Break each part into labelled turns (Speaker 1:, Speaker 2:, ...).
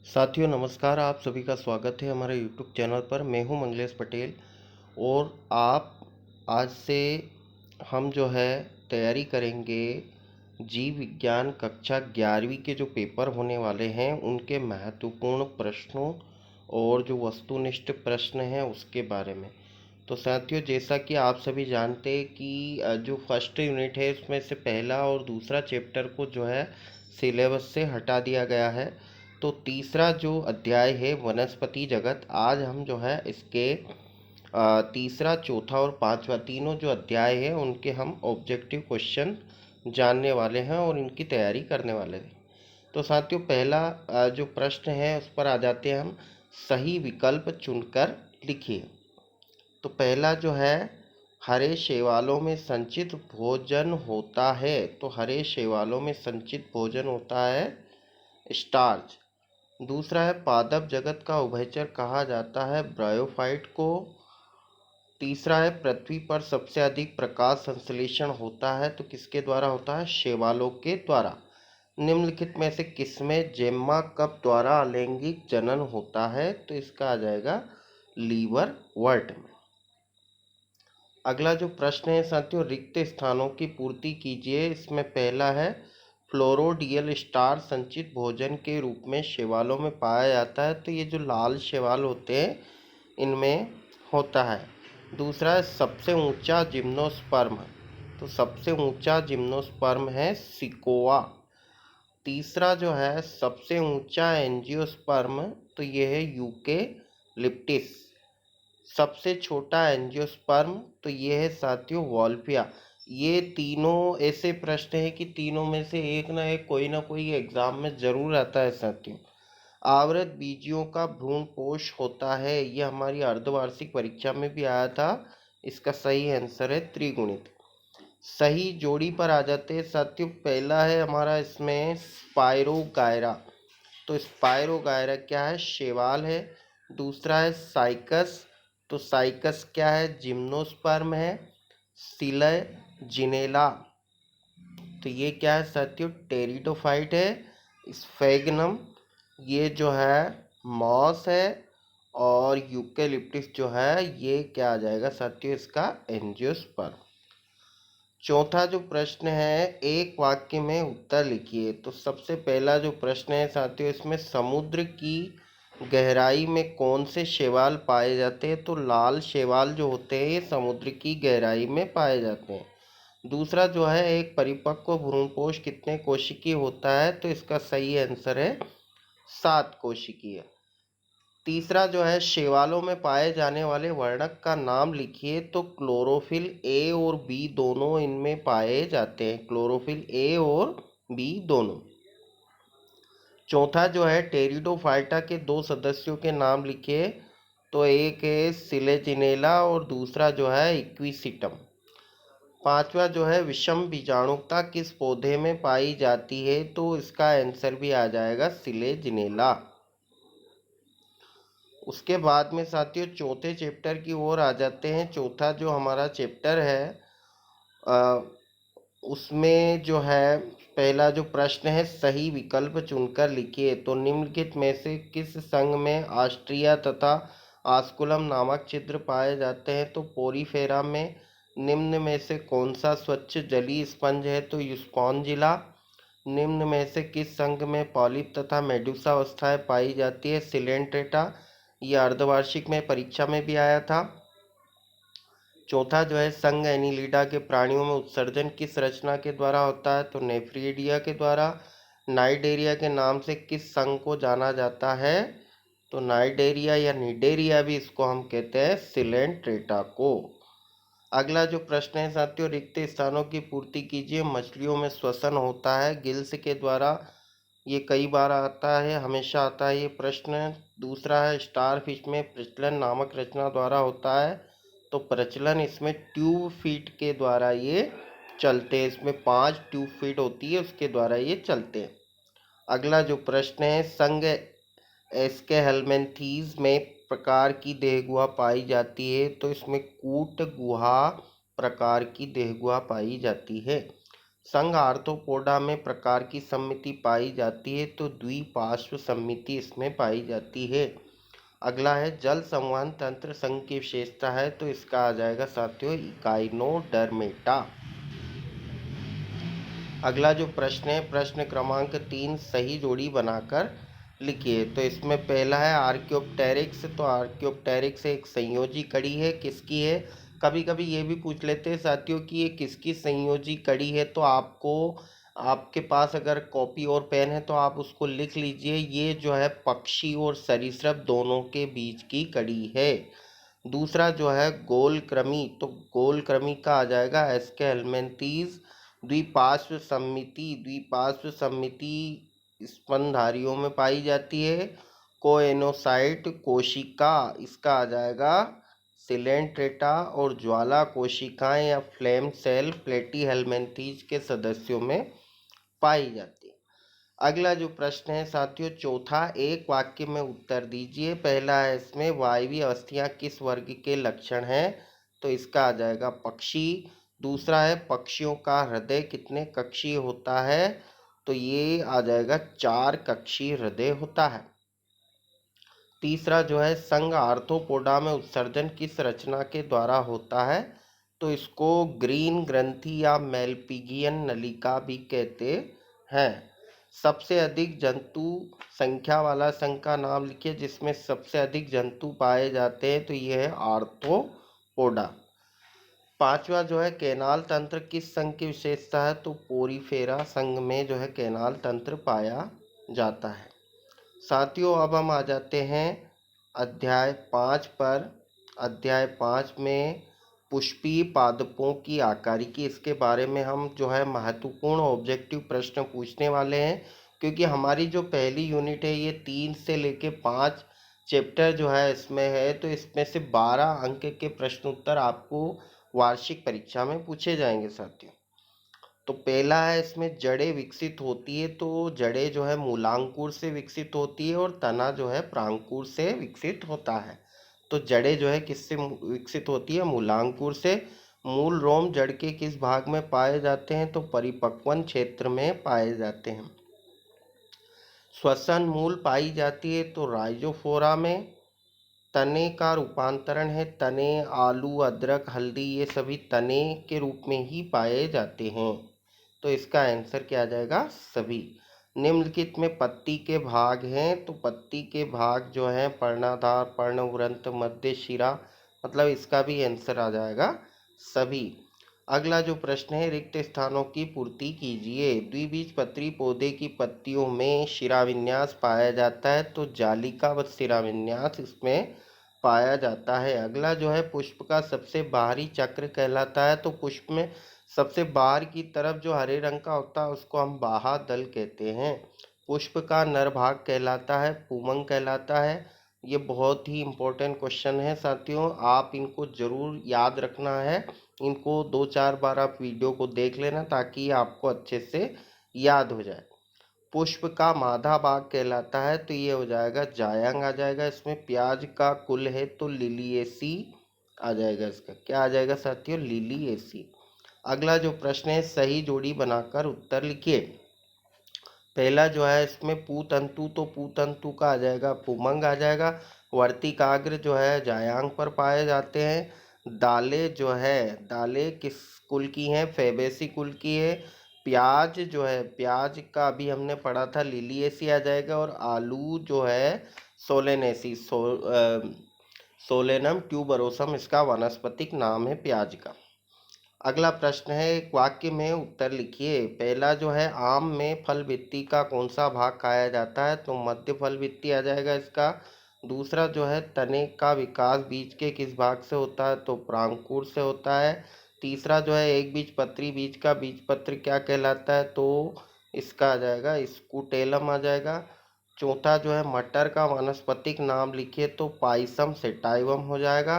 Speaker 1: साथियों नमस्कार, आप सभी का स्वागत है हमारे यूट्यूब चैनल पर। मैं हूं मंगलेश पटेल और आप आज से हम जो है तैयारी करेंगे जीव विज्ञान कक्षा 11वीं के जो पेपर होने वाले हैं उनके महत्वपूर्ण प्रश्नों और जो वस्तुनिष्ठ प्रश्न हैं उसके बारे में। तो साथियों, जैसा कि आप सभी जानते हैं कि जो फर्स्ट यूनिट है उसमें से पहला और दूसरा चैप्टर को जो है सिलेबस से हटा दिया गया है। तो तीसरा जो अध्याय है वनस्पति जगत, आज हम जो है इसके तीसरा, चौथा और पांचवा तीनों जो अध्याय है उनके हम ऑब्जेक्टिव क्वेश्चन जानने वाले हैं और इनकी तैयारी करने वाले हैं। तो साथियों, पहला जो प्रश्न है उस पर आ जाते हैं हम। सही विकल्प चुनकर लिखिए। तो पहला जो है, हरे शैवालों में संचित भोजन होता है। तो हरे शैवालों में संचित भोजन होता है स्टार्च। दूसरा है, पादप जगत का उभयचर कहा जाता है ब्रायोफाइट को। तीसरा है, पृथ्वी पर सबसे अधिक प्रकाश संश्लेषण होता है तो किसके द्वारा होता है? शैवालों के द्वारा। निम्नलिखित में से किसमें जेम्मा कप द्वारा अलैंगिक जनन होता है? तो इसका आ जाएगा लीवर वर्ट में। अगला जो प्रश्न है साथियों, रिक्त स्थानों की पूर्ति कीजिए। इसमें पहला है, फ्लोरोडियल स्टार संचित भोजन के रूप में शैवालों में पाया जाता है। तो ये जो लाल शैवाल होते हैं इनमें होता है। दूसरा है, सबसे ऊंचा जिम्नोस्पर्म। तो सबसे ऊंचा जिम्नोस्पर्म है सिकोआ। तीसरा जो है, सबसे ऊंचा एंजियोस्पर्म, तो ये है यूके लिप्टिस। सबसे छोटा एंजियोस्पर्म, तो ये है साथियों वॉल्फिया। ये तीनों ऐसे प्रश्न हैं कि तीनों में से एक ना एक कोई ना कोई एग्जाम में जरूर आता है साथियों। आवृत बीजियों का भ्रूणपोष होता है, ये हमारी अर्धवार्षिक परीक्षा में भी आया था। इसका सही आंसर है त्रिगुणित। सही जोड़ी पर आ जाते हैं साथियों। पहला है हमारा इसमें स्पायरोगायरा। तो स्पायरोगायरा क्या है? शैवाल है। दूसरा है साइकस। तो साइकस क्या है? जिम्नोस्पर्म है। सिलय जिनेला, तो ये क्या है साथियों? टेरिडोफाइट है। स्फेगनम, ये जो है मॉस है। और यूकेलिप्टिस जो है ये क्या आ जाएगा साथियों? इसका एंजियोस्पर्म। चौथा जो प्रश्न है, एक वाक्य में उत्तर लिखिए। तो सबसे पहला जो प्रश्न है साथियों, इसमें समुद्र की गहराई में कौन से शैवाल पाए जाते हैं? तो लाल शैवाल जो होते हैं ये समुद्र की गहराई में पाए जाते हैं। दूसरा जो है, एक परिपक्व भ्रूणपोष कितने कोशिकीय होता है? तो इसका सही आंसर है 7 कोशिकीय। तीसरा जो है, शैवालों में पाए जाने वाले वर्णक का नाम लिखिए। तो क्लोरोफिल ए और बी दोनों इनमें पाए जाते हैं। क्लोरोफिल ए और बी दोनों। चौथा जो है, टेरिडोफाइटा के 2 सदस्यों के नाम लिखिए। तो एक है सिलेजिनेला और दूसरा जो है इक्विसिटम। पांचवा जो है, विषम बीजाणुता किस पौधे में पाई जाती है? तो इसका आंसर भी आ जाएगा सिलेजिनेला। उसके बाद में साथियों चौथे चैप्टर की ओर आ जाते हैं। चौथा जो हमारा चैप्टर है उसमें जो है पहला जो प्रश्न है, सही विकल्प चुनकर लिखिए। तो निम्नलिखित में से किस संघ में ऑस्ट्रिया तथा आस्कुलम नामक छिद्र पाए जाते हैं? तो पोरीफेरा में। निम्न में से कौन सा स्वच्छ जलीय स्पंज है? तो यूस्पॉन्जिला। निम्न में से किस संघ में पॉलिप तथा मेडुसा अवस्थाएं पाई जाती है? सिलेंट्रेटा। यह अर्धवार्षिक में परीक्षा में भी आया था। चौथा जो है, संघ एनिलिडा के प्राणियों में उत्सर्जन किस रचना के द्वारा होता है? तो नेफ्रिडिया के द्वारा। नाइडेरिया के नाम से किस संघ को जाना जाता है? तो नाइडेरिया या निडेरिया भी इसको हम कहते हैं, सिलेंट्रेटा को। अगला जो प्रश्न है साथियों, रिक्त स्थानों की पूर्ति कीजिए। मछलियों में श्वसन होता है गिल्स के द्वारा। ये कई बार आता है, हमेशा आता है ये प्रश्न। दूसरा है, स्टार फिश में प्रचलन नामक रचना द्वारा होता है। तो प्रचलन इसमें ट्यूब फीट के द्वारा ये चलते हैं। इसमें 5 ट्यूब फीट होती है, उसके द्वारा ये चलते हैं। अगला जो प्रश्न है, संघ एस्केहेलमिन्थीज में प्रकार की देहगुहा पाई जाती है? तो इसमें कूट गुहा प्रकार की देहगुहा पाई जाती है। संघ आर्थ्रोपोडा में प्रकार की समिति पाई जाती है तो द्विपार्श्व समिति इसमें पाई जाती है। अगला है जल संवहन तंत्र संघ की विशेषता है तो इसका आ जाएगा साथियों इकाइनोडर्मेटा। अगला जो प्रश्न है प्रश्न क्रमांक 3 सही जोड़ी बनाकर लिखिए। तो इसमें पहला है आर्कियोप्टेरिक्स। तो आर्कियोप्टेरिक्स एक संयोजी कड़ी है, किसकी है? कभी कभी ये भी पूछ लेते हैं साथियों कि ये किसकी संयोजी कड़ी है, तो आपको आपके पास अगर कॉपी और पेन है तो आप उसको लिख लीजिए। ये जो है पक्षी और सरीसृप दोनों के बीच की कड़ी है। दूसरा जो है गोलक्रमी, तो गोलक्रमी का आ जाएगा एस्के हेलमिंथीज। द्विपार्श्व समिति स्तनधारियों में पाई जाती है। कोएनोसाइट कोशिका, इसका आ जाएगा सिलेंट्रेटा। और ज्वाला कोशिकाएं या फ्लेम सेल प्लेटीहेल्मिंथीज के सदस्यों में पाई जाती है। अगला जो प्रश्न है साथियों चौथा, एक वाक्य में उत्तर दीजिए। पहला है इसमें वायवीय अवस्थियां किस वर्ग के लक्षण हैं? तो इसका आ जाएगा पक्षी। दूसरा है पक्षियों का हृदय कितने कक्षीय होता है? तो ये आ जाएगा 4 कक्षीय हृदय होता है। तीसरा जो है संघ आर्थ्रोपोडा में उत्सर्जन किस रचना के द्वारा होता है? तो इसको ग्रीन ग्रंथि या मेलपिगियन नलिका भी कहते हैं। सबसे अधिक जंतु संख्या वाला संघ का नाम लिखिए जिसमें सबसे अधिक जंतु पाए जाते हैं। तो यह है आर्थ्रोपोडा। पांचवा जो है कैनाल तंत्र किस संघ की विशेषता है? तो पोरीफेरा संघ में जो है कैनाल तंत्र पाया जाता है। साथियों अब हम आ जाते हैं अध्याय 5 पर। अध्याय 5 में पुष्पीय पादपों की आकारिकी, इसके बारे में हम जो है महत्वपूर्ण ऑब्जेक्टिव प्रश्न पूछने वाले हैं। क्योंकि हमारी जो पहली यूनिट है ये 3 से लेके 5 चैप्टर जो है इसमें है, तो इसमें से 12 अंक के प्रश्न उत्तर आपको वार्षिक परीक्षा में पूछे जाएंगे साथियों। तो पहला है इसमें जड़ें विकसित होती है। तो जड़ें जो है मूलांकुर से विकसित होती है और तना जो है प्रांकुर से विकसित होता है। तो जड़ें जो है किससे विकसित होती है? मूलांकुर से। मूल रोम जड़ के किस भाग में पाए जाते हैं? तो परिपक्वन क्षेत्र में पाए जाते हैं। श्वसन मूल पाई जाती है तो राइजोफोरा में। तने का रूपांतरण है तने, आलू, अदरक, हल्दी ये सभी तने के रूप में ही पाए जाते हैं। तो इसका आंसर क्या आ जाएगा? सभी। निम्नलिखित में पत्ती के भाग हैं। तो पत्ती के भाग जो हैं पर्णाधार, पर्णवृंत, मध्य शिरा, मतलब इसका भी आंसर आ जाएगा सभी। अगला जो प्रश्न है रिक्त स्थानों की पूर्ति कीजिए। द्विबीजपत्री पौधे की पत्तियों में शिराविन्यास पाया जाता है तो जालिका व शिराविन्यास इसमें पाया जाता है। अगला जो है पुष्प का सबसे बाहरी चक्र कहलाता है। तो पुष्प में सबसे बाहर की तरफ जो हरे रंग का होता है उसको हम बाह्यदल कहते हैं। पुष्प का नर भाग कहलाता है पुमंग कहलाता है। ये बहुत ही इम्पोर्टेंट क्वेश्चन है साथियों, आप इनको जरूर याद रखना है। इनको 2-4 बार आप वीडियो को देख लेना ताकि आपको अच्छे से याद हो जाए। पुष्प का मादा भाग कहलाता है तो ये हो जाएगा जायंग आ जाएगा। इसमें प्याज का कुल है तो लिलिएसी आ जाएगा। इसका क्या आ जाएगा साथियों? लिलिएसी। अगला जो प्रश्न है सही जोड़ी बनाकर उत्तर लिखिए। पहला जो है इसमें पूतंतु, तो पूतंतु का आ जाएगा पुमंग आ जाएगा। वर्तिकाग्र जो है जायांग पर पाए जाते हैं। दालें जो है दालें किस कुल की हैं? फैबेसी कुल की है। प्याज जो है प्याज का अभी हमने पढ़ा था लिलिएसी आ जाएगा। और आलू जो है सोलेनेसी सोलेनम ट्यूबरोसम इसका वानस्पतिक नाम है प्याज का। अगला प्रश्न है एक वाक्य में उत्तर लिखिए। पहला जो है आम में फल भित्ति का कौन सा भाग खाया जाता है? तो मध्य फल भित्ति आ जाएगा इसका। दूसरा जो है तने का विकास बीज के किस भाग से होता है? तो प्रांकुर से होता है। तीसरा जो है एक बीजपत्री बीज का बीजपत्र क्या कहलाता है? तो इसका आ जाएगा स्कूटेलम आ जाएगा। चौथा जो है मटर का वानस्पतिक नाम लिखिए तो पाइसम सेटाइवम हो जाएगा।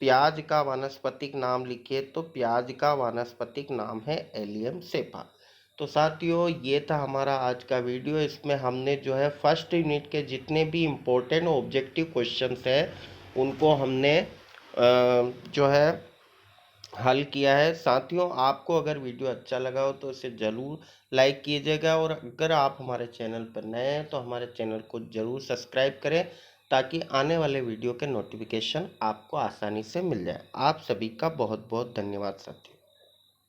Speaker 1: प्याज का वानस्पतिक नाम लिखिए तो प्याज का वानस्पतिक नाम है एलियम सेपा। तो साथियों ये था हमारा आज का वीडियो। इसमें हमने जो है फर्स्ट यूनिट के जितने भी इम्पोर्टेंट ऑब्जेक्टिव क्वेश्चंस हैं उनको हमने जो है हल किया है। साथियों, आपको अगर वीडियो अच्छा लगा हो तो इसे ज़रूर लाइक कीजिएगा, और अगर आप हमारे चैनल पर नए हैं तो हमारे चैनल को ज़रूर सब्सक्राइब करें, ताकि आने वाले वीडियो के नोटिफिकेशन आपको आसानी से मिल जाए। आप सभी का बहुत बहुत धन्यवाद साथियों।